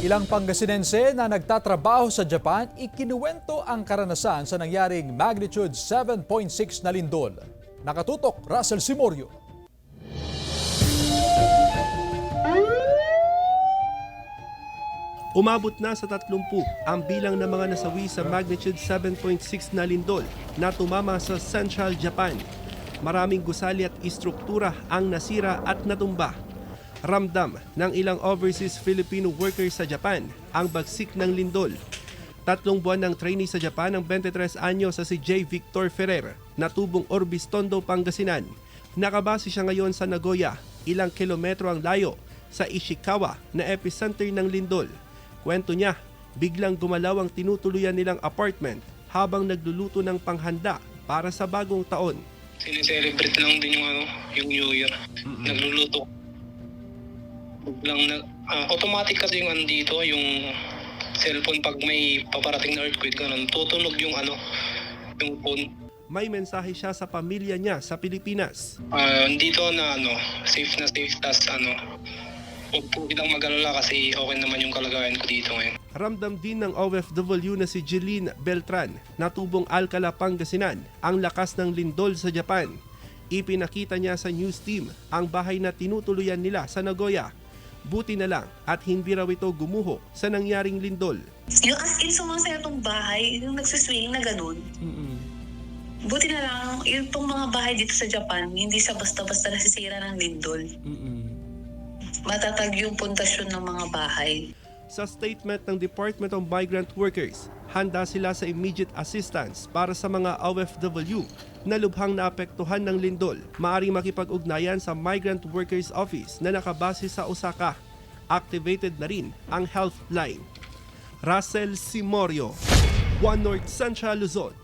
Ilang Pangasinense na nagtatrabaho sa Japan, ikinuwento ang karanasan sa nangyaring magnitude 7.6 na lindol. Nakatutok, Russell Simorio. Umabot na sa 30 ang bilang ng mga nasawi sa magnitude 7.6 na lindol na tumama sa Central Japan. Maraming gusali at istruktura ang nasira at natumba. Ramdam ng ilang overseas Filipino workers sa Japan ang bagsik ng lindol. 3 buwan ng trainee sa Japan ang 23 anyo sa si J. Victor Ferrer na tubong Orbis Tondo, Pangasinan. Nakabase siya ngayon sa Nagoya, ilang kilometro ang layo sa Ishikawa na epicenter ng lindol. Kwento niya, biglang gumalaw ang tinutuluyan nilang apartment habang nagluluto ng panghanda para sa bagong taon. Sineselebrate lang din yung New Year. Nagluluto. Biglang automatic kasi yung andito, yung cellphone pag may paparating na earthquake ganun, tutunog yung yung phone. May mensahe siya sa pamilya niya sa Pilipinas. Dito na safe na safe, tas huwag po silang mag-alala kasi okay naman yung kalagayan ko dito ngayon. Ramdam din ng OFW na si Jeline Beltran na tubong Alcala, Pangasinan ang lakas ng lindol sa Japan. Ipinakita niya sa news team ang bahay na tinutuluyan nila sa Nagoya. Buti na lang at hindi raw ito gumuho sa nangyaring lindol. Yung as in sumasaya itong bahay, yung nagsiswing na ganun. Buti na lang, yung mga bahay dito sa Japan, hindi sa basta-basta nasisira ng lindol. Matatag yung pundasyon ng mga bahay. Sa statement ng Department of Migrant Workers, handa sila sa immediate assistance para sa mga OFW na lubhang naapektuhan ng lindol. Maaaring makipag-ugnayan sa Migrant Workers Office na nakabase sa Osaka. Activated na rin ang health line. Russell Simorio, One North Central Luzon.